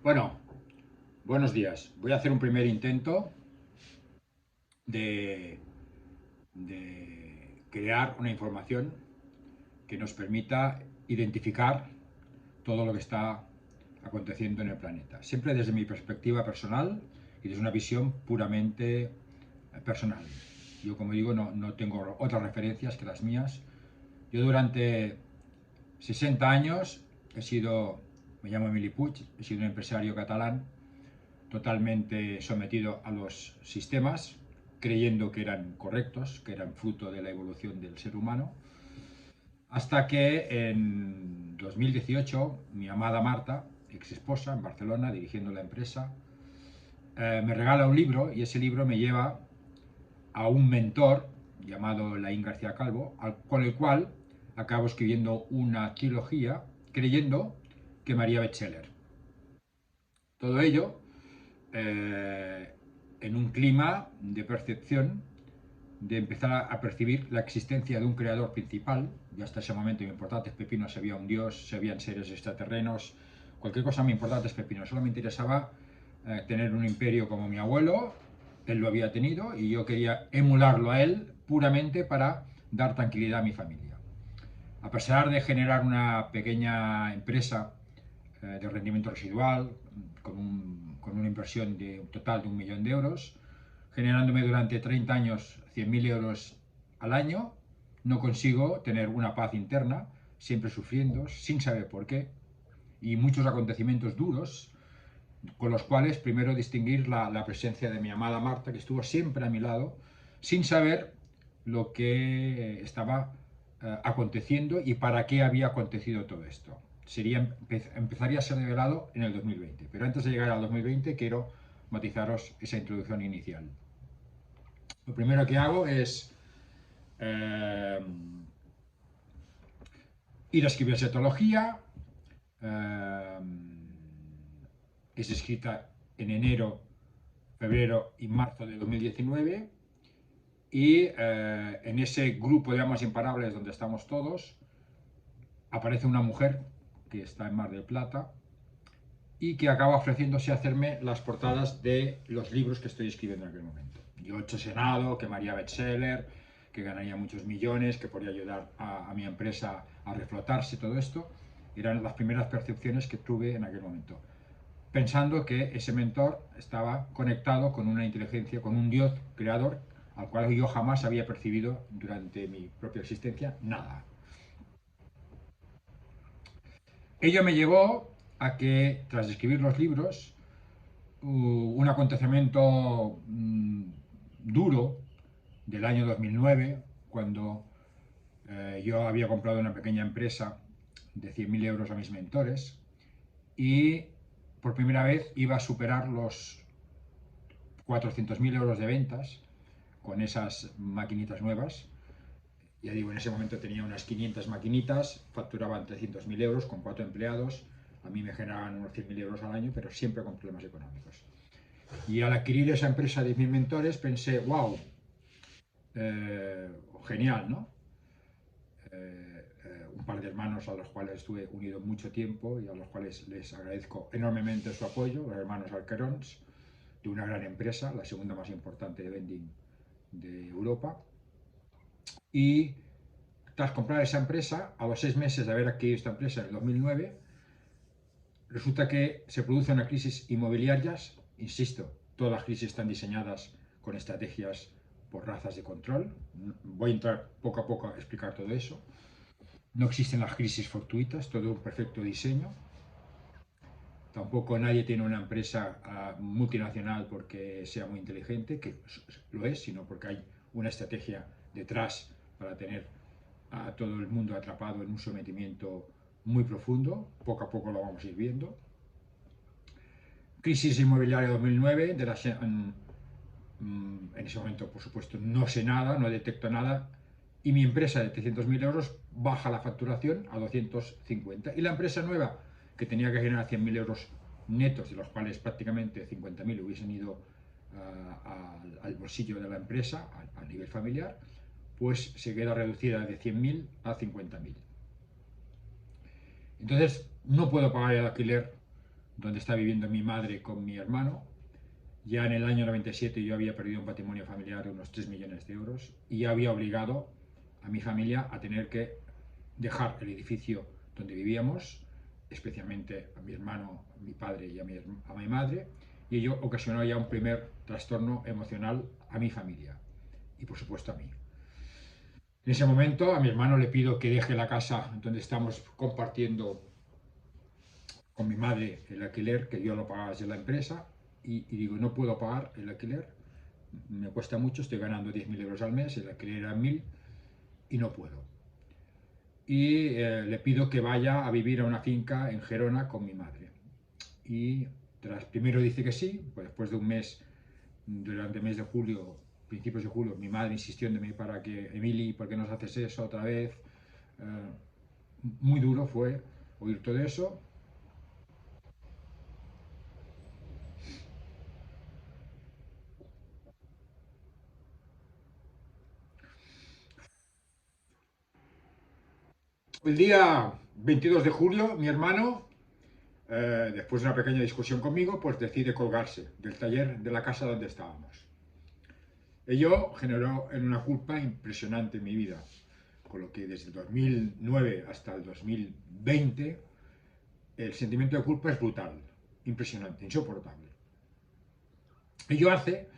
Bueno, buenos días. Voy a hacer un primer intento de, de crear una información que nos permita identificar todo lo que está aconteciendo en el planeta. Siempre desde mi perspectiva personal y desde una visión puramente personal. Yo, como digo, no tengo otras referencias que las mías. Yo durante 60 años me llamo Emili Puig, he sido un empresario catalán totalmente sometido a los sistemas, creyendo que eran correctos, que eran fruto de la evolución del ser humano, hasta que en 2018 mi amada Marta, ex esposa en Barcelona, dirigiendo la empresa, me regala un libro y ese libro me lleva a un mentor llamado Laín García Calvo, con el cual acabo escribiendo una trilogía creyendo que María Bestseller. Todo ello eh, en un clima de percepción, de empezar a percibir la existencia de un creador principal. Y hasta ese momento me importaba tres pepinos si había un dios, si habían seres extraterrenos, cualquier cosa me importaba tres pepinos. Solo me interesaba tener un imperio como mi abuelo, él lo había tenido y yo quería emularlo a él puramente para dar tranquilidad a mi familia. A pesar de generar una pequeña empresa de rendimiento residual con una inversión de un total de 1 millón de euros, generándome durante 30 años 100.000 euros al año, no consigo tener una paz interna, siempre sufriendo, sin saber por qué, y muchos acontecimientos duros, con los cuales primero distinguir la presencia de mi amada Marta, que estuvo siempre a mi lado, sin saber lo que estaba aconteciendo y para qué había acontecido todo esto. Empezaría a ser revelado en el 2020, pero antes de llegar al 2020 quiero matizaros esa introducción inicial. Lo primero que hago es eh, ir a escribir etología. eh, es escrita en enero, febrero y marzo de 2019. Y en ese grupo de Amas Imparables donde estamos todos, aparece una mujer que está en Mar del Plata y que acaba ofreciéndose a hacerme las portadas de los libros que estoy escribiendo en aquel momento. Yo he obsesionado que María Bestseller, que ganaría muchos millones, que podría ayudar a mi empresa a reflotarse, todo esto. Eran las primeras percepciones que tuve en aquel momento, pensando que ese mentor estaba conectado con una inteligencia, con un Dios creador, al cual yo jamás había percibido durante mi propia existencia nada. Ello me llevó a que, tras escribir los libros, un acontecimiento duro del año 2009, cuando yo había comprado una pequeña empresa de 100.000 euros a mis mentores y por primera vez iba a superar los 400.000 euros de ventas con esas maquinitas nuevas. Ya digo, en ese momento tenía unas 500 maquinitas, facturaban 300.000 euros con 4 empleados, a mí me generaban unos 100.000 euros al año, pero siempre con problemas económicos. Y al adquirir esa empresa de mis mentores pensé, wow, genial, ¿no? Un par de hermanos a los cuales estuve unido mucho tiempo y a los cuales les agradezco enormemente su apoyo, los hermanos Alquerons, de una gran empresa, la segunda más importante de vending de Europa. Y tras comprar esa empresa, a los 6 meses de haber adquirido esta empresa en el 2009, resulta que se produce una crisis inmobiliaria. Insisto, todas las crisis están diseñadas con estrategias por razas de control. Voy a entrar poco a poco a explicar todo eso. No existen las crisis fortuitas, todo un perfecto diseño. Tampoco nadie tiene una empresa multinacional porque sea muy inteligente, que lo es, sino porque hay una estrategia detrás para tener a todo el mundo atrapado en un sometimiento muy profundo. Poco a poco lo vamos a ir viendo. Crisis inmobiliaria 2009, en ese momento, por supuesto, no sé nada, no detecto nada, y mi empresa de 300.000 euros baja la facturación a 250. Y la empresa nueva, que tenía que generar 100.000 euros netos, de los cuales prácticamente 50.000 hubiesen ido al bolsillo de la empresa, a nivel familiar, pues se queda reducida de 100.000 a 50.000. Entonces, no puedo pagar el alquiler donde está viviendo mi madre con mi hermano. Ya en el año 97 yo había perdido un patrimonio familiar de unos 3 millones de euros y había obligado a mi familia a tener que dejar el edificio donde vivíamos, especialmente a mi hermano, a mi padre y a mi madre, y ello ocasionó ya un primer trastorno emocional a mi familia y por supuesto a mí. En ese momento a mi hermano le pido que deje la casa donde estamos compartiendo con mi madre el alquiler, que yo lo pagaba desde la empresa, y digo, no puedo pagar el alquiler, me cuesta mucho, estoy ganando 10.000 euros al mes, el alquiler era 1.000 y no puedo. Y le pido que vaya a vivir a una finca en Gerona con mi madre. Y primero dice que sí, pues después de un mes, durante el mes de julio, principios de julio, mi madre insistiéndome para que, Emili, ¿por qué nos haces eso otra vez? Muy duro fue oír todo eso. El día 22 de julio, mi hermano, después de una pequeña discusión conmigo, pues decide colgarse del taller de la casa donde estábamos. Ello generó en una culpa impresionante en mi vida, con lo que desde el 2009 hasta el 2020 el sentimiento de culpa es brutal, impresionante, insoportable. Ello hace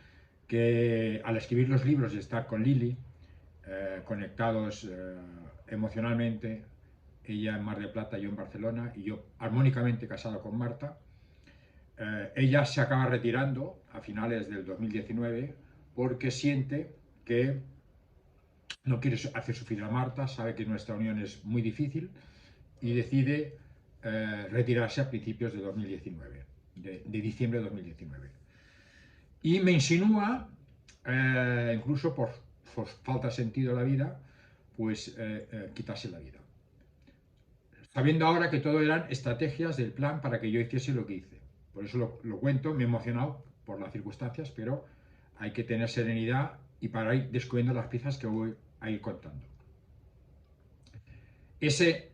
que al escribir los libros y estar con Lili, conectados emocionalmente, ella en Mar del Plata, yo en Barcelona, y yo armónicamente casado con Marta, ella se acaba retirando a finales del 2019 porque siente que no quiere hacer sufrir a Marta, sabe que nuestra unión es muy difícil y decide retirarse a principios de 2019, de diciembre de 2019. Y me insinúa, incluso por falta de sentido de la vida, pues quitarse la vida. Sabiendo ahora que todo eran estrategias del plan para que yo hiciese lo que hice. Por eso lo cuento, me he emocionado por las circunstancias, pero hay que tener serenidad y para ir descubriendo las piezas que voy a ir contando. Ese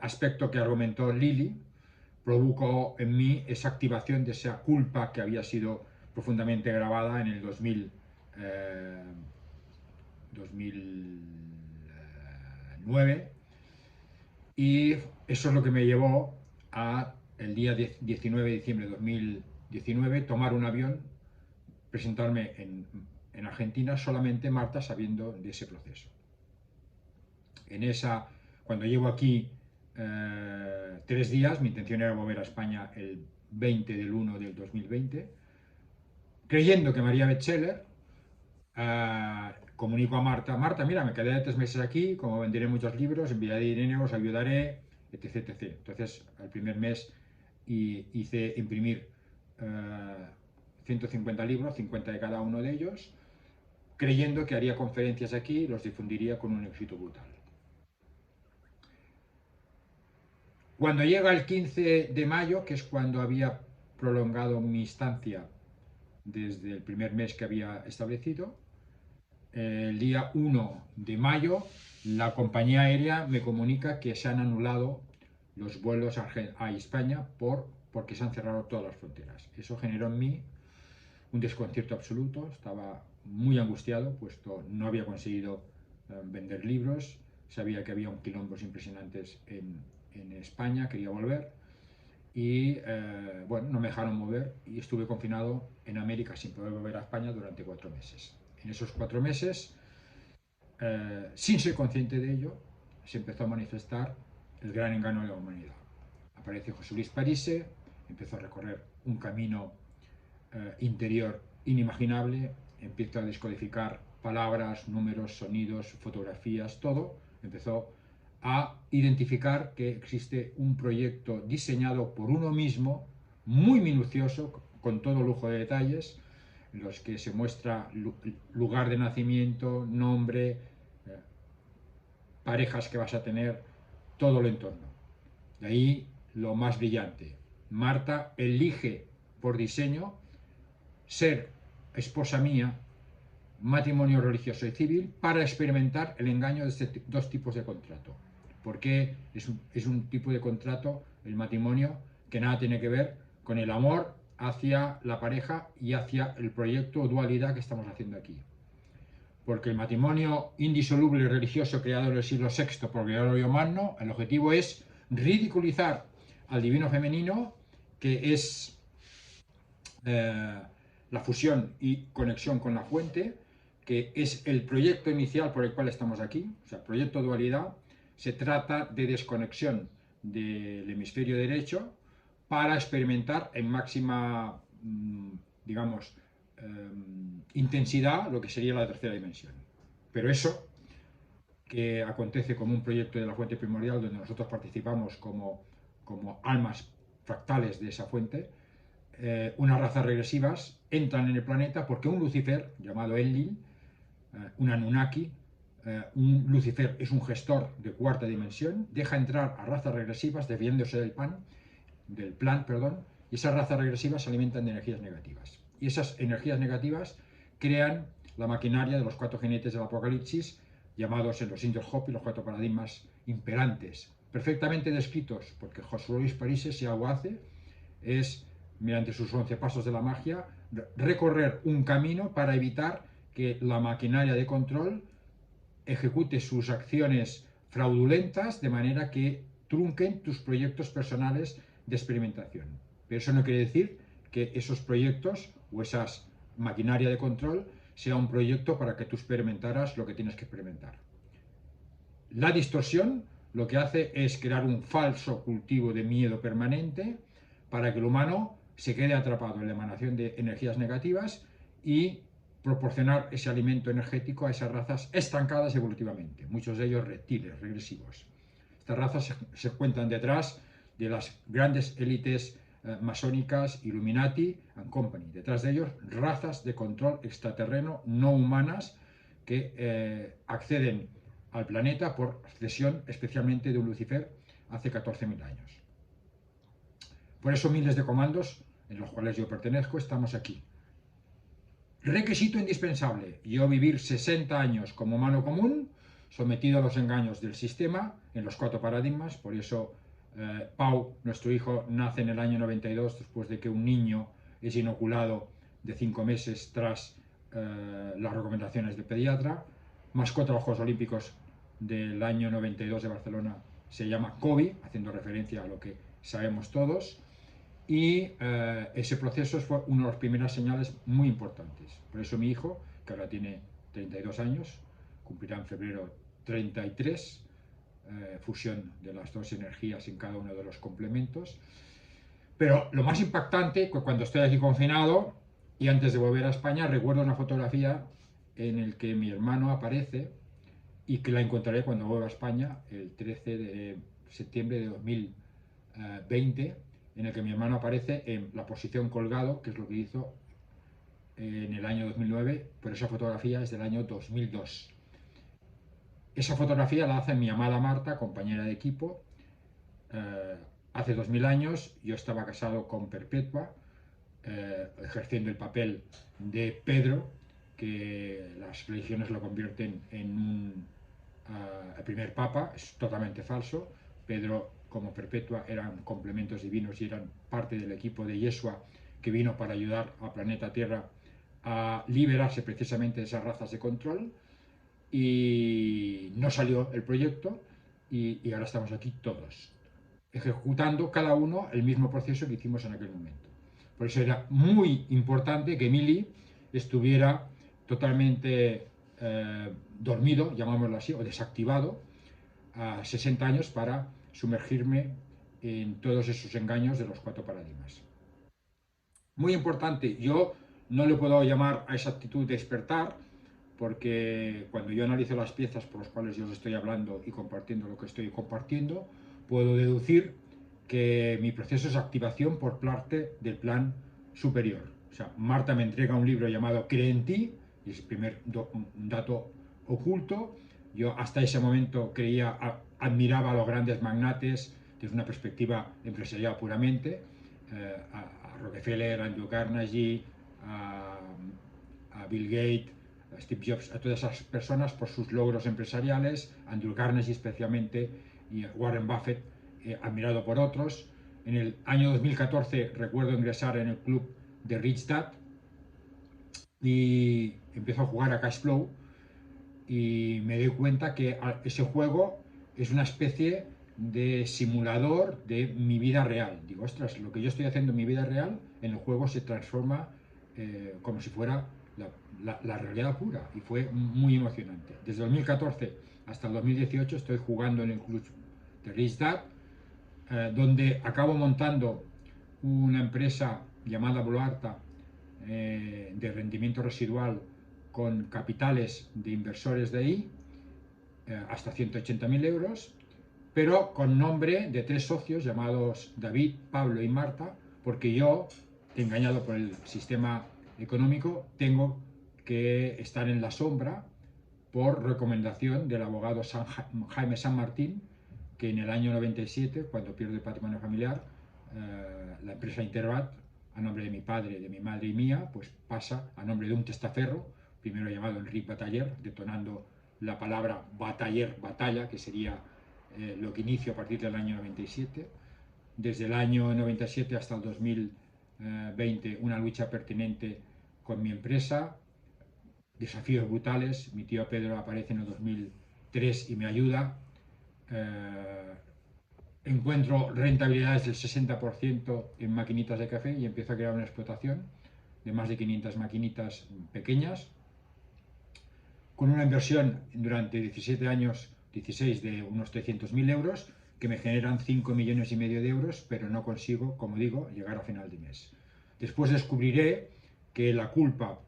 aspecto que argumentó Lili provocó en mí esa activación de esa culpa que había sido profundamente grabada en el 2009, y eso es lo que me llevó a el día 19 de diciembre de 2019 tomar un avión, presentarme en Argentina, solamente Marta sabiendo de ese proceso. Cuando llego aquí 3 días, mi intención era volver a España el 20 del 1 del 2020, creyendo que María Betcheler, comunico a Marta, Marta, mira, me quedé 3 meses aquí, como venderé muchos libros, enviaré dinero, os ayudaré, etc, etc. Entonces, al primer mes hice imprimir 150 libros, 50 de cada uno de ellos, creyendo que haría conferencias aquí y los difundiría con un éxito brutal. Cuando llega el 15 de mayo, que es cuando había prolongado mi estancia desde el primer mes que había establecido, el día 1 de mayo la compañía aérea me comunica que se han anulado los vuelos a España porque se han cerrado todas las fronteras. Eso generó en mí un desconcierto absoluto, estaba muy angustiado, puesto no había conseguido vender libros, sabía que había un quilombos impresionantes en España, quería volver y bueno, no me dejaron mover y estuve confinado en América sin poder volver a España durante 4 meses. En esos 4 meses, sin ser consciente de ello, se empezó a manifestar el gran engaño de la humanidad. Aparece José Luis Parise, empezó a recorrer un camino interior inimaginable, empezó a descodificar palabras, números, sonidos, fotografías, todo. Empezó a identificar que existe un proyecto diseñado por uno mismo, muy minucioso, con todo lujo de detalles, en los que se muestra lugar de nacimiento, nombre, parejas que vas a tener, todo el entorno. De ahí lo más brillante. Marta elige por diseño ser esposa mía, matrimonio religioso y civil, para experimentar el engaño de estos 2 tipos de contrato. Porque es un tipo de contrato, el matrimonio, que nada tiene que ver con el amor hacia la pareja y hacia el proyecto o dualidad que estamos haciendo aquí. Porque el matrimonio indisoluble y religioso creado en el siglo VI por Gregorio Magno, el objetivo es ridiculizar al divino femenino, que es la fusión y conexión con la fuente, que es el proyecto inicial por el cual estamos aquí, o sea, proyecto dualidad. Se trata de desconexión del hemisferio derecho para experimentar en máxima, digamos, intensidad lo que sería la tercera dimensión. Pero eso, que acontece como un proyecto de la fuente primordial, donde nosotros participamos como almas fractales de esa fuente, unas razas regresivas entran en el planeta porque un Lucifer, llamado Enlil, un Anunnaki, un Lucifer es un gestor de cuarta dimensión, deja entrar a razas regresivas desviándose del plan, y esas razas regresivas se alimentan de energías negativas. Y esas energías negativas crean la maquinaria de los 4 jinetes del Apocalipsis, llamados en los indios Hopi los 4 paradigmas imperantes, perfectamente descritos, porque José Luis Parises, si algo hace, es, mediante sus 11 pasos de la magia, recorrer un camino para evitar que la maquinaria de control ejecute sus acciones fraudulentas de manera que trunquen tus proyectos personales de experimentación. Pero eso no quiere decir que esos proyectos o esas maquinaria de control sea un proyecto para que tú experimentaras lo que tienes que experimentar. La distorsión lo que hace es crear un falso cultivo de miedo permanente para que el humano se quede atrapado en la emanación de energías negativas y proporcionar ese alimento energético a esas razas estancadas evolutivamente, muchos de ellos reptiles regresivos. Estas razas se encuentran detrás de las grandes élites masónicas, Illuminati and Company. Detrás de ellos, razas de control extraterreno no humanas que acceden al planeta por cesión especialmente de un Lucifer hace 14.000 años. Por eso miles de comandos, en los cuales yo pertenezco, estamos aquí. Requisito indispensable: yo vivir 60 años como humano común, sometido a los engaños del sistema, en los 4 paradigmas. Por eso Pau, nuestro hijo, nace en el año 92, después de que un niño es inoculado de 5 meses tras las recomendaciones del pediatra. Mascota de los Juegos Olímpicos del año 92 de Barcelona se llama Kobe, haciendo referencia a lo que sabemos todos. Y ese proceso fue una de las primeras señales muy importantes. Por eso mi hijo, que ahora tiene 32 años, cumplirá en febrero 33, fusión de las 2 energías en cada uno de los complementos. Pero lo más impactante, cuando estoy aquí confinado y antes de volver a España, recuerdo una fotografía en la que mi hermano aparece, y que la encontraré cuando vuelva a España el 13 de septiembre de 2020, en el que mi hermano aparece en la posición colgado, que es lo que hizo en el año 2009, pero esa fotografía es del año 2002. Esa fotografía la hace mi amada Marta, compañera de equipo. Hace 2000 años yo estaba casado con Perpetua, ejerciendo el papel de Pedro, que las religiones lo convierten en el primer papa. Es totalmente falso. Pedro, como Perpetua, eran complementos divinos y eran parte del equipo de Yeshua, que vino para ayudar al planeta Tierra a liberarse precisamente de esas razas de control. Y no salió el proyecto, y ahora estamos aquí todos, ejecutando cada uno el mismo proceso que hicimos en aquel momento. Por eso era muy importante que Mili estuviera totalmente dormido, llamámoslo así, o desactivado a 60 años para sumergirme en todos esos engaños de los 4 paradigmas. Muy importante, yo no le puedo llamar a esa actitud de despertar, porque cuando yo analizo las piezas por las cuales yo os estoy hablando y compartiendo lo que estoy compartiendo, puedo deducir que mi proceso es activación por parte del plan superior. O sea, Marta me entrega un libro llamado Cree en ti, y es el primer dato oculto. Yo hasta ese momento admiraba a los grandes magnates desde una perspectiva empresarial puramente, a Rockefeller, a Andrew Carnegie, a Bill Gates, a Steve Jobs, a todas esas personas por sus logros empresariales, Andrew Carnegie especialmente, y Warren Buffett, admirado por otros. En el año 2014 recuerdo ingresar en el club de Rich Dad y empiezo a jugar a Cashflow y me doy cuenta que ese juego es una especie de simulador de mi vida real. Digo, ostras, lo que yo estoy haciendo en mi vida real, en el juego se transforma como si fuera la realidad pura, y fue muy emocionante. Desde 2014 hasta el 2018 estoy jugando en el club de Rich Dad, donde acabo montando una empresa llamada Bluarta de rendimiento residual con capitales de inversores de ahí, hasta 180.000 euros, pero con nombre de 3 socios llamados David, Pablo y Marta, porque yo, engañado por el sistema económico, tengo que estar en la sombra por recomendación del abogado Jaime San Martín, que en el año 97, cuando pierde el patrimonio familiar, la empresa Interbat, a nombre de mi padre, de mi madre y mía, pues pasa a nombre de un testaferro, primero llamado Enrique Bataller, detonando la palabra bataller, batalla, que sería lo que inicio a partir del año 97. Desde el año 97 hasta el 2020, una lucha pertinente con mi empresa, desafíos brutales. Mi tío Pedro aparece en el 2003 y me ayuda. Encuentro rentabilidades del 60% en maquinitas de café y empiezo a crear una explotación de más de 500 maquinitas pequeñas, con una inversión durante 17 años, 16, de unos 300.000 euros, que me generan 5,5 millones de euros, pero no consigo, como digo, llegar a final de mes. Después descubriré que la culpa,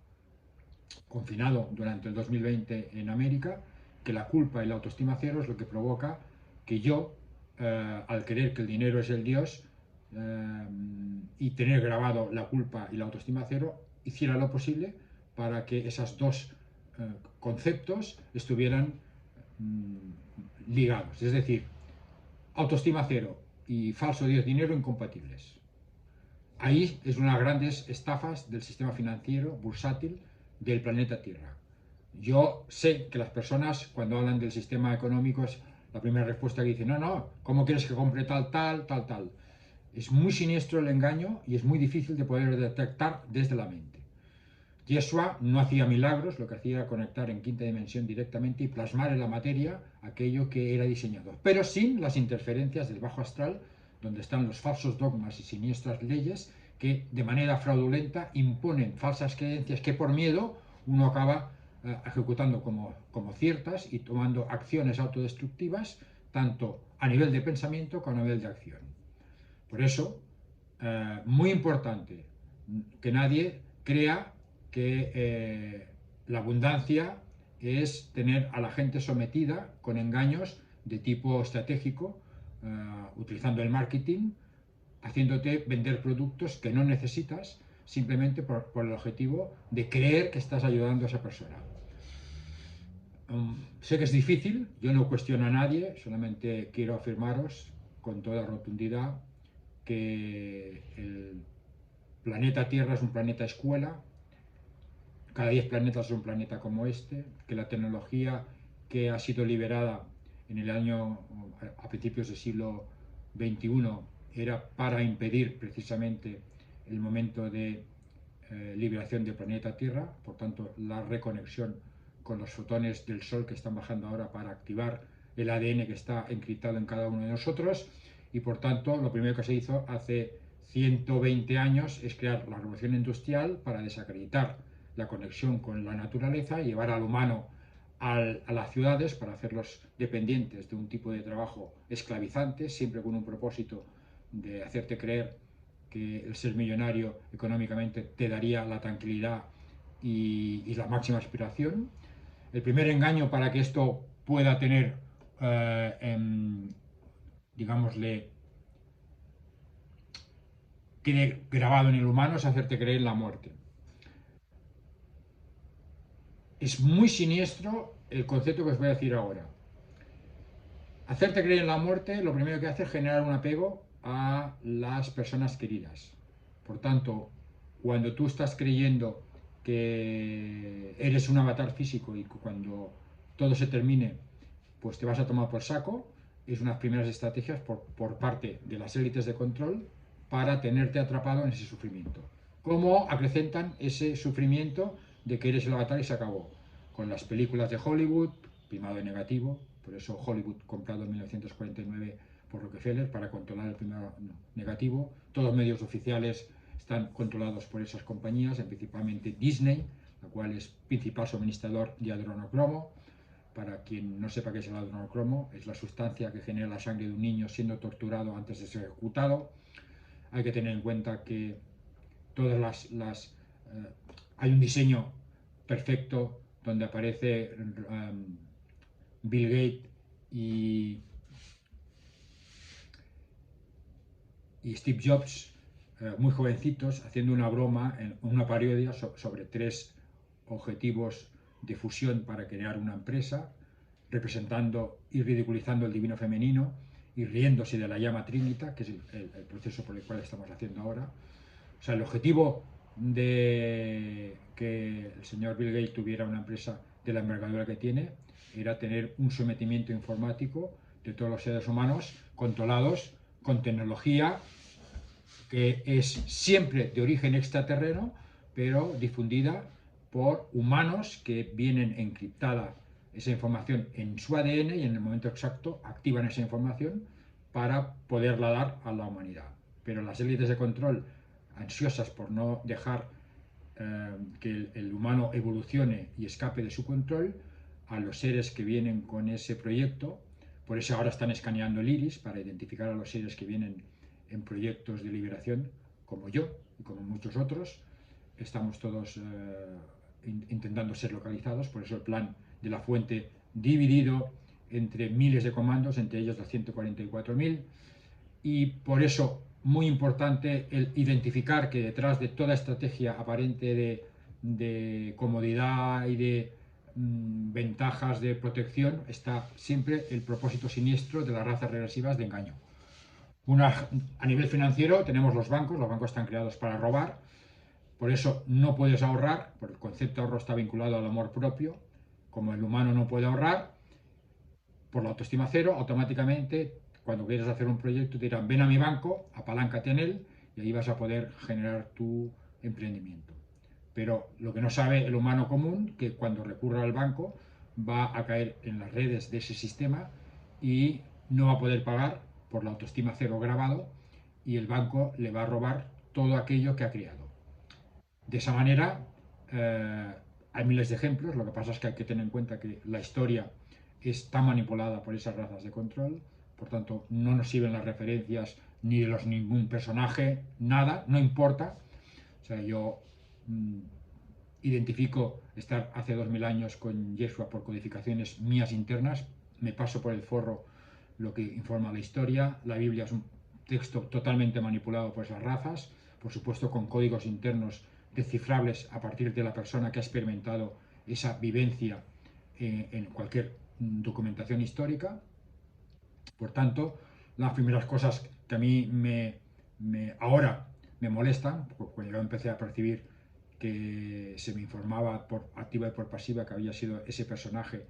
confinado durante el 2020 en América, que la culpa y la autoestima cero es lo que provoca que yo, al creer que el dinero es el Dios, y tener grabado la culpa y la autoestima cero, hiciera lo posible para que esos dos conceptos estuvieran ligados. Es decir, autoestima cero y falso Dios dinero incompatibles. Ahí es una de las grandes estafas del sistema financiero bursátil del planeta Tierra. Yo sé que las personas, cuando hablan del sistema económico, es la primera respuesta que dicen: no, ¿cómo quieres que compre tal? Es muy siniestro el engaño y es muy difícil de poder detectar desde la mente. Yeshua no hacía milagros, lo que hacía era conectar en quinta dimensión directamente y plasmar en la materia aquello que era diseñado, pero sin las interferencias del bajo astral, donde están los falsos dogmas y siniestras leyes que de manera fraudulenta imponen falsas creencias que por miedo uno acaba ejecutando como ciertas y tomando acciones autodestructivas, tanto a nivel de pensamiento como a nivel de acción. Por eso, muy importante que nadie crea que la abundancia es tener a la gente sometida con engaños de tipo estratégico, utilizando el marketing, haciéndote vender productos que no necesitas, simplemente por el objetivo de creer que estás ayudando a esa persona. Sé que es difícil, yo no cuestiono a nadie, solamente quiero afirmaros con toda rotundidad que el planeta Tierra es un planeta escuela. Cada 10 planetas es un planeta como este, que la tecnología que ha sido liberada en el año, a principios del siglo XXI, era para impedir precisamente el momento de liberación del planeta Tierra, por tanto la reconexión con los fotones del Sol que están bajando ahora para activar el ADN que está encriptado en cada uno de nosotros, y por tanto lo primero que se hizo hace 120 años es crear la revolución industrial para desacreditar la conexión con la naturaleza y llevar al humano a las ciudades para hacerlos dependientes de un tipo de trabajo esclavizante, siempre con un propósito de hacerte creer que el ser millonario económicamente te daría la tranquilidad y la máxima aspiración. El primer engaño para que esto pueda tener, digámosle, quede grabado en el humano, es hacerte creer en la muerte. Es muy siniestro el concepto que os voy a decir ahora. Hacerte creer en la muerte, lo primero que hace es generar un apego a las personas queridas. Por tanto, cuando tú estás creyendo que eres un avatar físico y cuando todo se termine, pues te vas a tomar por saco, es unas primeras estrategias por parte de las élites de control para tenerte atrapado en ese sufrimiento. ¿Cómo acrecentan ese sufrimiento de que eres el avatar y se acabó? Con las películas de Hollywood, primado en negativo, por eso Hollywood comprado en 1949 por Rockefeller para controlar el primero negativo. Todos los medios oficiales están controlados por esas compañías, principalmente Disney, la cual es principal suministrador de adrenocromo. Para quien no sepa qué es el adrenocromo, es la sustancia que genera la sangre de un niño siendo torturado antes de ser ejecutado. Hay que tener en cuenta que todas hay un diseño perfecto donde aparece Bill Gates y Steve Jobs, muy jovencitos, haciendo una broma, una parodia sobre 3 objetivos de fusión para crear una empresa, representando y ridiculizando el divino femenino y riéndose de la llama trinita, que es el proceso por el cual estamos haciendo ahora. O sea, el objetivo de que el señor Bill Gates tuviera una empresa de la envergadura que tiene era tener un sometimiento informático de todos los seres humanos controlados con tecnología que es siempre de origen extraterreno, pero difundida por humanos que vienen encriptada esa información en su ADN y en el momento exacto activan esa información para poderla dar a la humanidad. Pero las élites de control, ansiosas por no dejar que el humano evolucione y escape de su control, a los seres que vienen con ese proyecto, por eso ahora están escaneando el iris para identificar a los seres que vienen en proyectos de liberación, como yo y como muchos otros. Estamos todos intentando ser localizados, por eso el plan de la fuente dividido entre miles de comandos, entre ellos los 144.000, y por eso muy importante el identificar que detrás de toda estrategia aparente de comodidad y de ventajas de protección está siempre el propósito siniestro de las razas regresivas de engaño. A nivel financiero tenemos los bancos están creados para robar, por eso no puedes ahorrar, porque el concepto de ahorro está vinculado al amor propio. Como el humano no puede ahorrar, por la autoestima cero, automáticamente cuando quieres hacer un proyecto te dirán ven a mi banco, apaláncate en él y ahí vas a poder generar tu emprendimiento. Pero lo que no sabe el humano común, que cuando recurra al banco va a caer en las redes de ese sistema y no va a poder pagar por la autoestima cero grabado y el banco le va a robar todo aquello que ha creado. De esa manera, hay miles de ejemplos, lo que pasa es que hay que tener en cuenta que la historia está manipulada por esas razas de control, por tanto no nos sirven las referencias ni de ningún personaje, nada, no importa. O sea, yo identifico estar hace 2000 años con Yeshua por codificaciones mías internas, me paso por el forro lo que informa la historia, la Biblia es un texto totalmente manipulado por esas razas, por supuesto con códigos internos descifrables a partir de la persona que ha experimentado esa vivencia en cualquier documentación histórica. Por tanto, las primeras cosas que a mí ahora me molestan, cuando yo empecé a percibir que se me informaba por activa y por pasiva que había sido ese personaje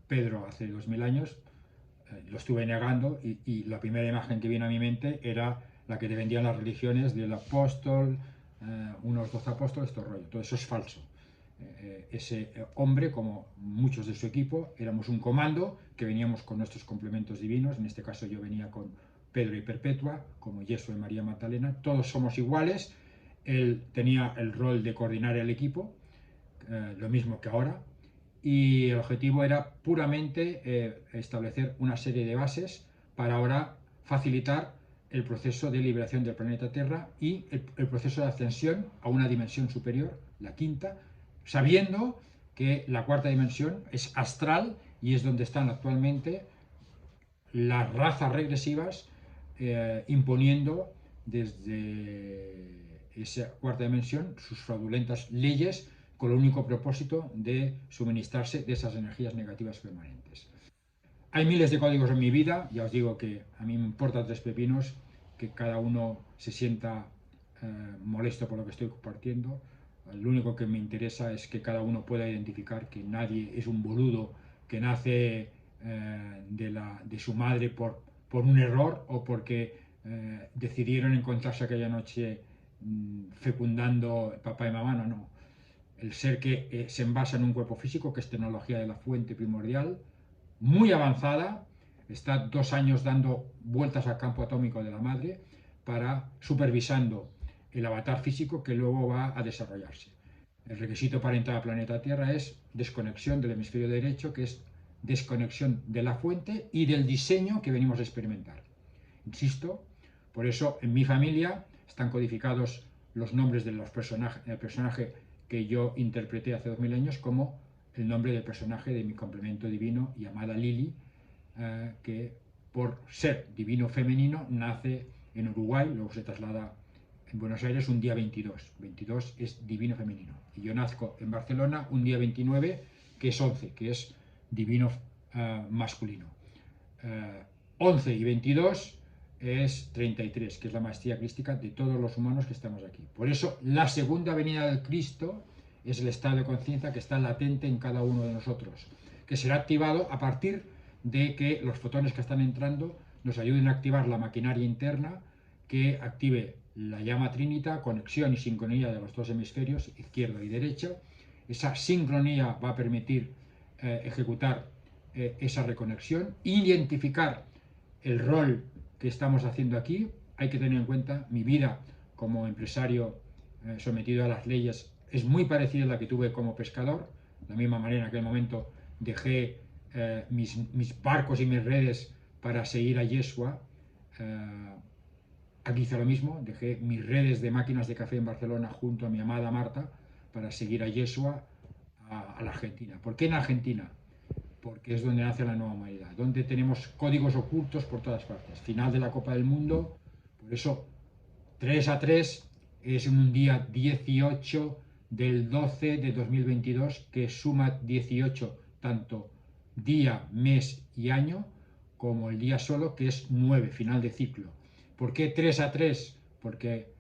Pedro hace 2000 años, lo estuve negando y la primera imagen que viene a mi mente era la que te vendían las religiones del apóstol, unos 12 apóstoles, todo rollo. Todo eso es falso. Ese hombre, como muchos de su equipo, éramos un comando que veníamos con nuestros complementos divinos. En este caso yo venía con Pedro y Perpetua, como Yeshua y María Magdalena. Todos somos iguales. Él tenía el rol de coordinar el equipo, lo mismo que ahora. Y el objetivo era puramente establecer una serie de bases para ahora facilitar el proceso de liberación del planeta Tierra y el proceso de ascensión a una dimensión superior, la quinta, sabiendo que la cuarta dimensión es astral y es donde están actualmente las razas regresivas imponiendo desde esa cuarta dimensión sus fraudulentas leyes con el único propósito de suministrarse de esas energías negativas permanentes. Hay miles de códigos en mi vida, ya os digo que a mí me importa 3 pepinos que cada uno se sienta molesto por lo que estoy compartiendo. Lo único que me interesa es que cada uno pueda identificar que nadie es un boludo que nace de su madre por un error o porque decidieron encontrarse aquella noche fecundando papá y mamá, no. El ser que se envasa en un cuerpo físico, que es tecnología de la fuente primordial, muy avanzada, está 2 años dando vueltas al campo atómico de la madre para supervisando el avatar físico que luego va a desarrollarse. El requisito para entrar al planeta Tierra es desconexión del hemisferio derecho, que es desconexión de la fuente y del diseño que venimos a experimentar. Insisto, por eso en mi familia están codificados los nombres de los personajes, el personaje que yo interpreté hace 2000 años como el nombre del personaje de mi complemento divino llamada Lili, que por ser divino femenino nace en Uruguay, luego se traslada en Buenos Aires un día 22. 22 es divino femenino. Y yo nazco en Barcelona un día 29, que es 11, que es divino masculino. 11 y 22 es 33, que es la maestría crística de todos los humanos que estamos aquí. Por eso, la segunda venida del Cristo es el estado de conciencia que está latente en cada uno de nosotros, que será activado a partir de que los fotones que están entrando nos ayuden a activar la maquinaria interna que active la llama trinita, conexión y sincronía de los dos hemisferios, izquierdo y derecho. Esa sincronía va a permitir ejecutar esa reconexión, identificar el rol que estamos haciendo aquí. Hay que tener en cuenta mi vida como empresario sometido a las leyes es muy parecida a la que tuve como pescador. De la misma manera, en aquel momento dejé mis barcos y mis redes para seguir a Yeshua. Aquí hice lo mismo, dejé mis redes de máquinas de café en Barcelona junto a mi amada Marta para seguir a Yeshua a la Argentina. ¿Por qué en Argentina? Porque es donde nace la nueva humanidad, donde tenemos códigos ocultos por todas partes. Final de la Copa del Mundo, por eso 3-3 es en un día 18 del 12 de 2022, que suma 18 tanto día, mes y año, como el día solo, que es 9, final de ciclo. ¿Por qué 3-3? Porque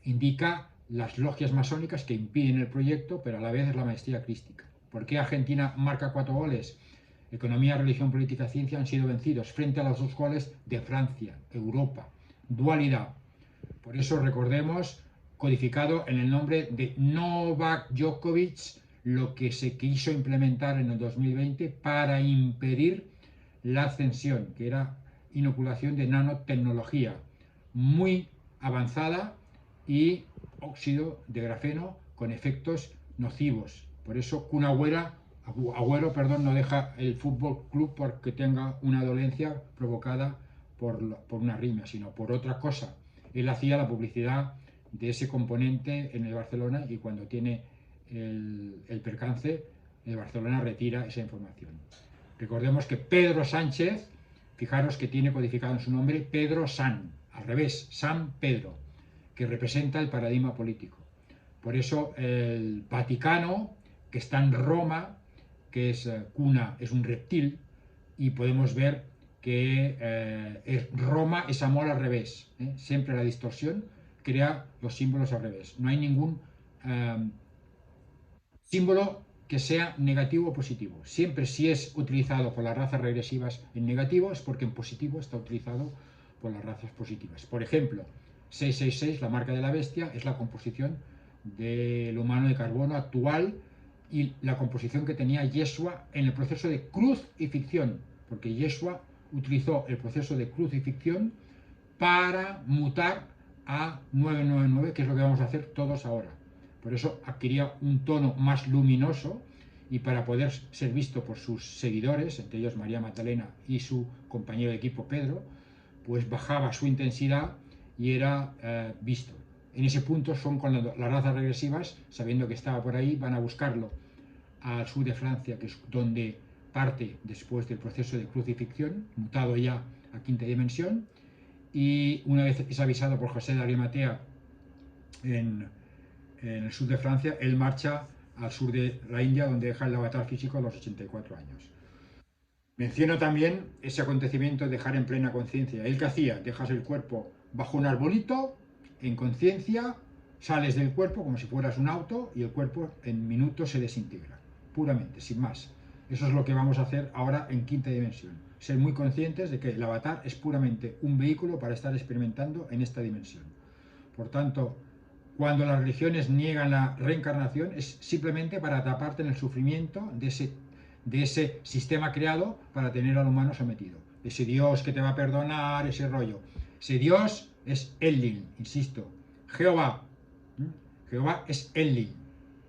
indica las logias masónicas que impiden el proyecto, pero a la vez es la maestría crística. ¿Por qué Argentina marca 4 goles? Economía, religión, política, ciencia han sido vencidos frente a los 2 goles de Francia, Europa. Dualidad. Por eso recordemos, codificado en el nombre de Novak Djokovic, lo que se quiso implementar en el 2020 para impedir la ascensión, que era inoculación de nanotecnología muy avanzada y óxido de grafeno con efectos nocivos. Por eso Kun Agüero, no deja el fútbol club porque tenga una dolencia provocada por una arritmia, sino por otra cosa. Él hacía la publicidad de ese componente en el Barcelona y cuando tiene el percance, el Barcelona retira esa información. Recordemos que Pedro Sánchez, fijaros que tiene codificado en su nombre Pedro San, al revés, San Pedro, que representa el paradigma político. Por eso el Vaticano, que está en Roma, que es cuna, es un reptil, y podemos ver que Roma es amor al revés. Siempre la distorsión crea los símbolos al revés. No hay ningún símbolo que sea negativo o positivo. Siempre si es utilizado por las razas regresivas en negativo es porque en positivo está utilizado por las razas positivas. Por ejemplo, 666, la marca de la bestia, es la composición del humano de carbono actual y la composición que tenía Yeshua en el proceso de crucifixión, porque Yeshua utilizó el proceso de crucifixión para mutar a 999, que es lo que vamos a hacer todos ahora. Por eso adquiría un tono más luminoso y para poder ser visto por sus seguidores, entre ellos María Magdalena y su compañero de equipo Pedro, pues bajaba su intensidad y era visto. En ese punto son con las razas regresivas, sabiendo que estaba por ahí, van a buscarlo al sur de Francia, que es donde parte después del proceso de crucifixión, mutado ya a quinta dimensión, y una vez es avisado por José de Arimatea en el sur de Francia, él marcha al sur de la India, donde deja el avatar físico a los 84 años. Menciono también ese acontecimiento de dejar en plena conciencia. ¿Él qué hacía? Dejas el cuerpo bajo un arbolito, en conciencia, sales del cuerpo como si fueras un auto y el cuerpo en minutos se desintegra, puramente, sin más. Eso es lo que vamos a hacer ahora en quinta dimensión. ser muy conscientes de que el avatar es puramente un vehículo para estar experimentando en esta dimensión. Por tanto, cuando las religiones niegan la reencarnación es simplemente para atraparte en el sufrimiento de ese sistema creado para tener al humano sometido. Ese Dios que te va a perdonar, ese rollo. Ese Dios es Enlil, insisto. Jehová. Jehová es Enlil.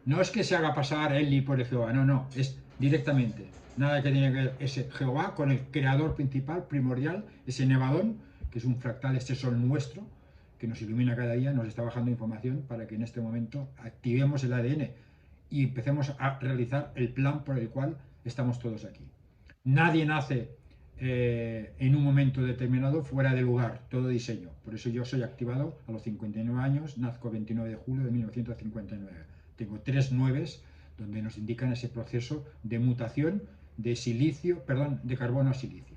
No es que se haga pasar Enlil por el Jehová, no, es directamente. Nada que tiene que ver ese Jehová con el creador principal, primordial, ese Nevadón, que es un fractal, este sol nuestro, que nos ilumina cada día, nos está bajando información para que en este momento activemos el ADN y empecemos a realizar el plan por el cual estamos todos aquí. Nadie nace en un momento determinado fuera de lugar, todo diseño. Por eso yo soy activado a los 59 años, nazco el 29 de julio de 1959. Tengo 3 nueves donde nos indican ese proceso de mutación de silicio, perdón, de carbono a silicio.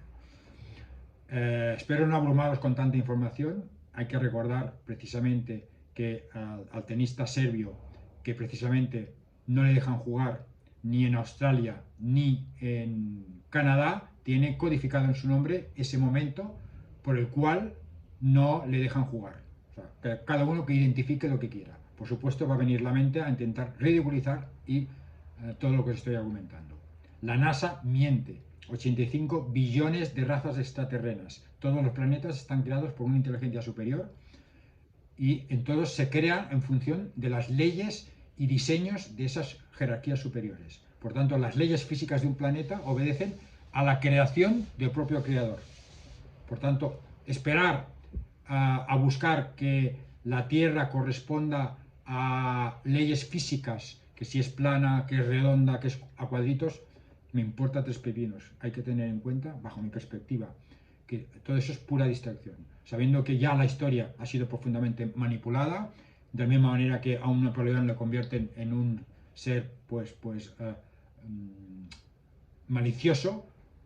Espero no abrumaros con tanta información. Hay que recordar precisamente que al tenista serbio, que precisamente no le dejan jugar ni en Australia ni en Canadá, tiene codificado en su nombre ese momento por el cual no le dejan jugar. O sea, que cada uno que identifique lo que quiera. Por supuesto va a venir la mente a intentar ridiculizar y todo lo que os estoy argumentando. La NASA miente. 85 billones de razas extraterrenas. Todos los planetas están creados por una inteligencia superior y en todos se crean en función de las leyes y diseños de esas jerarquías superiores. Por tanto, las leyes físicas de un planeta obedecen a la creación del propio creador. Por tanto, esperar a buscar que la Tierra corresponda a leyes físicas, que si es plana, que es redonda, que es a cuadritos, me importa 3 pepinos. Hay que tener en cuenta, bajo mi perspectiva, que todo eso es pura distracción. Sabiendo que ya la historia ha sido profundamente manipulada, de la misma manera que a un Napoleón le convierten en un ser malicioso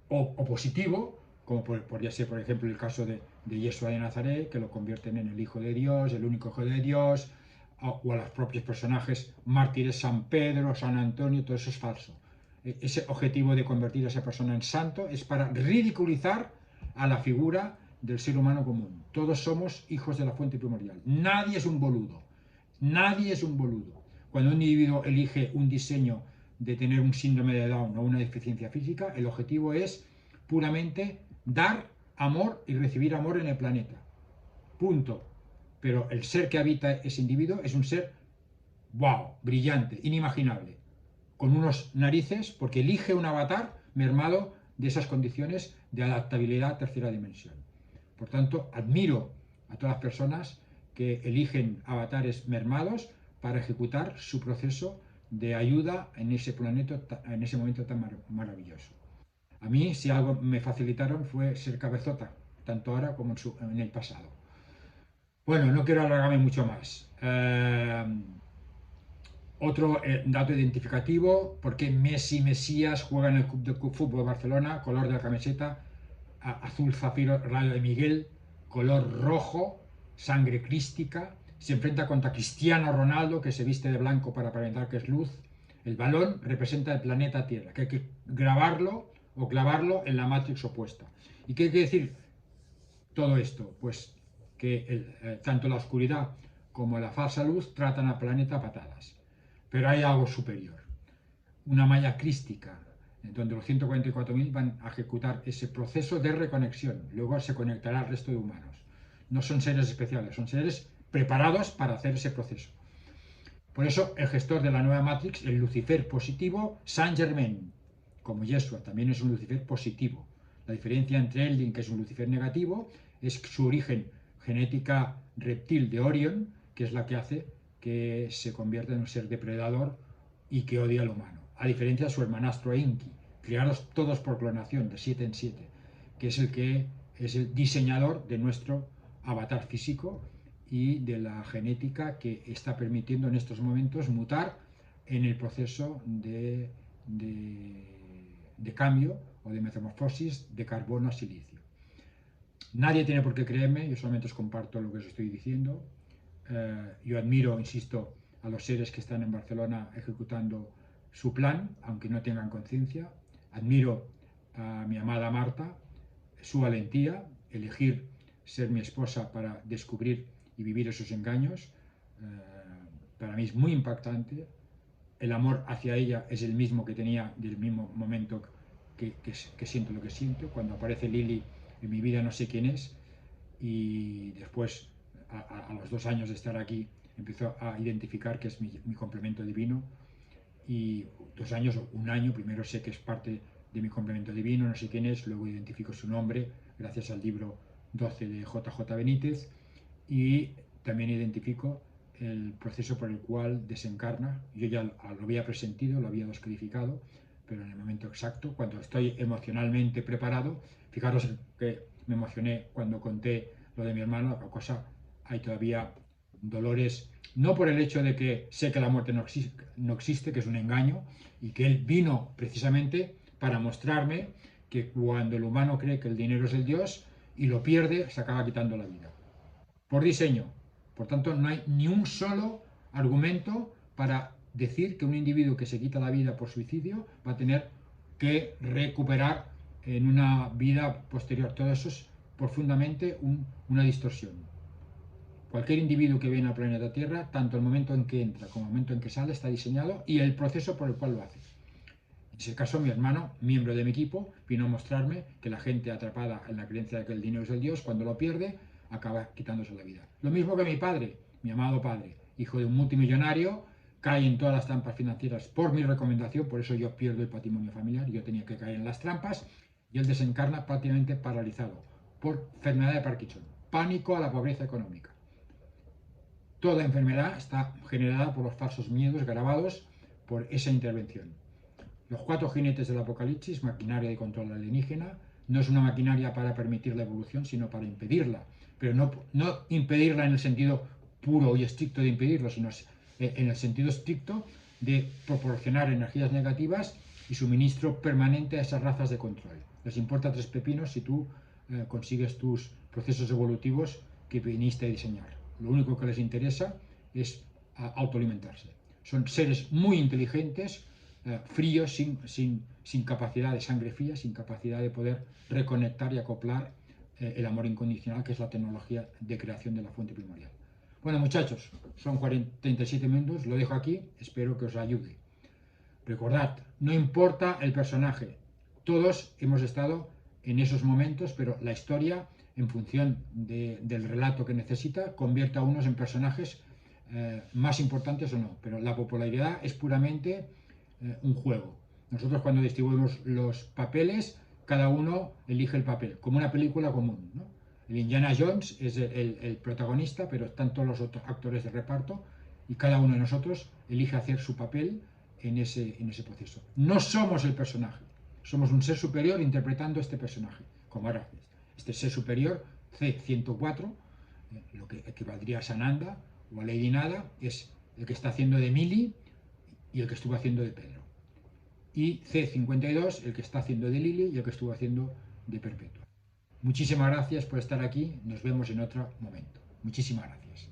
o positivo, como podría ser, por ejemplo, el caso de Yeshua de Nazaret, que lo convierten en el Hijo de Dios, el único Hijo de Dios, o a los propios personajes mártires, San Pedro, San Antonio, todo eso es falso. Ese objetivo de convertir a esa persona en santo es para ridiculizar a la figura del ser humano común. Todos somos hijos de la fuente primordial. Nadie es un boludo. Nadie es un boludo. Cuando un individuo elige un diseño de tener un síndrome de Down o una deficiencia física, el objetivo es puramente dar amor y recibir amor en el planeta. Punto. Pero el ser que habita ese individuo es un ser, wow, brillante, inimaginable, con unos narices, porque elige un avatar mermado de esas condiciones de adaptabilidad a tercera dimensión. Por tanto, admiro a todas las personas que eligen avatares mermados para ejecutar su proceso de ayuda en ese planeta, en ese momento tan maravilloso. A mí, si algo me facilitaron fue ser cabezota, tanto ahora como en el pasado. Bueno, no quiero alargarme mucho más. Otro dato identificativo, porque Messi Mesías juega en el Club de Fútbol Barcelona, color de la camiseta, azul zafiro rayo de Miguel, color rojo, sangre crística, se enfrenta contra Cristiano Ronaldo, que se viste de blanco para aparentar que es luz. El balón representa el planeta Tierra, que hay que grabarlo o clavarlo en la matrix opuesta. ¿Y qué quiere decir todo esto? Pues que tanto la oscuridad como la falsa luz tratan al planeta a patadas. Pero hay algo superior, una malla crística, donde los 144.000 van a ejecutar ese proceso de reconexión. Luego se conectará al resto de humanos. No son seres especiales, son seres preparados para hacer ese proceso. Por eso el gestor de la nueva Matrix, el Lucifer positivo, Saint Germain, como Yeshua, también es un Lucifer positivo. La diferencia entre él, que es un Lucifer negativo, es su origen genética reptil de Orion, que es la que hace que se convierta en un ser depredador y que odia al humano. A diferencia de su hermanastro Enki, criados todos por clonación, de 7 en 7, que es el diseñador de nuestro avatar físico y de la genética que está permitiendo en estos momentos mutar en el proceso de cambio o de metamorfosis de carbono a silicio. Nadie tiene por qué creerme, yo solamente os comparto lo que os estoy diciendo. Yo admiro, insisto, a los seres que están en Barcelona ejecutando su plan, aunque no tengan conciencia. Admiro a mi amada Marta, su valentía, elegir ser mi esposa para descubrir y vivir esos engaños, para mí es muy impactante. El amor hacia ella es el mismo que tenía del mismo momento que siento lo que siento. Cuando aparece Lily en mi vida no sé quién es, y después, a los 2 años de estar aquí, empezó a identificar que es mi complemento divino. Y 2 años o 1 año, primero sé que es parte de mi complemento divino, no sé quién es, luego identifico su nombre gracias al libro 12 de JJ Benítez, y también identifico el proceso por el cual desencarna. Yo ya lo había presentido, lo había descodificado, pero en el momento exacto, cuando estoy emocionalmente preparado, fijaros que me emocioné cuando conté lo de mi hermano, la cosa, hay todavía dolores, no por el hecho de que sé que la muerte no existe, que es un engaño, y que él vino precisamente para mostrarme que cuando el humano cree que el dinero es el Dios y lo pierde, se acaba quitando la vida. Por diseño. Por tanto, no hay ni un solo argumento para decir que un individuo que se quita la vida por suicidio va a tener que recuperar en una vida posterior. Todo eso es profundamente una distorsión. Cualquier individuo que viene al planeta Tierra, tanto el momento en que entra como el momento en que sale, está diseñado, y el proceso por el cual lo hace. En ese caso, mi hermano, miembro de mi equipo, vino a mostrarme que la gente atrapada en la creencia de que el dinero es el Dios, cuando lo pierde, acaba quitándose la vida. Lo mismo que mi padre, mi amado padre, hijo de un multimillonario, cae en todas las trampas financieras por mi recomendación, por eso yo pierdo el patrimonio familiar, yo tenía que caer en las trampas, y él desencarna prácticamente paralizado por enfermedad de Parkinson, pánico a la pobreza económica. Toda enfermedad está generada por los falsos miedos grabados por esa intervención. Los 4 jinetes del apocalipsis, maquinaria de control alienígena, no es una maquinaria para permitir la evolución, sino para impedirla. Pero no impedirla en el sentido puro y estricto de impedirlo, sino en el sentido estricto de proporcionar energías negativas y suministro permanente a esas razas de control. Les importa 3 pepinos si tú consigues tus procesos evolutivos que viniste a diseñar. Lo único que les interesa es autoalimentarse. Son seres muy inteligentes, fríos, sin capacidad de sangre fría, sin capacidad de poder reconectar y acoplar el amor incondicional, que es la tecnología de creación de la fuente primordial. Bueno, muchachos, son 37 minutos, lo dejo aquí, espero que os ayude. Recordad, no importa el personaje, todos hemos estado en esos momentos, pero la historia, en función del relato que necesita, convierte a unos en personajes más importantes o no, pero la popularidad es puramente un juego. Nosotros, cuando distribuimos los papeles, cada uno elige el papel, como una película común, ¿no? El Indiana Jones es el protagonista, pero están todos los otros actores de reparto, y cada uno de nosotros elige hacer su papel en ese proceso. No somos el personaje, somos un ser superior interpretando este personaje. Como ahora, este ser superior, C104, lo que equivaldría a Sananda o a Lady Nada, es el que está haciendo de Millie y el que estuvo haciendo de Pedro. Y C52, el que está haciendo de Lily y el que estuvo haciendo de Perpetua. Muchísimas gracias por estar aquí, nos vemos en otro momento. Muchísimas gracias.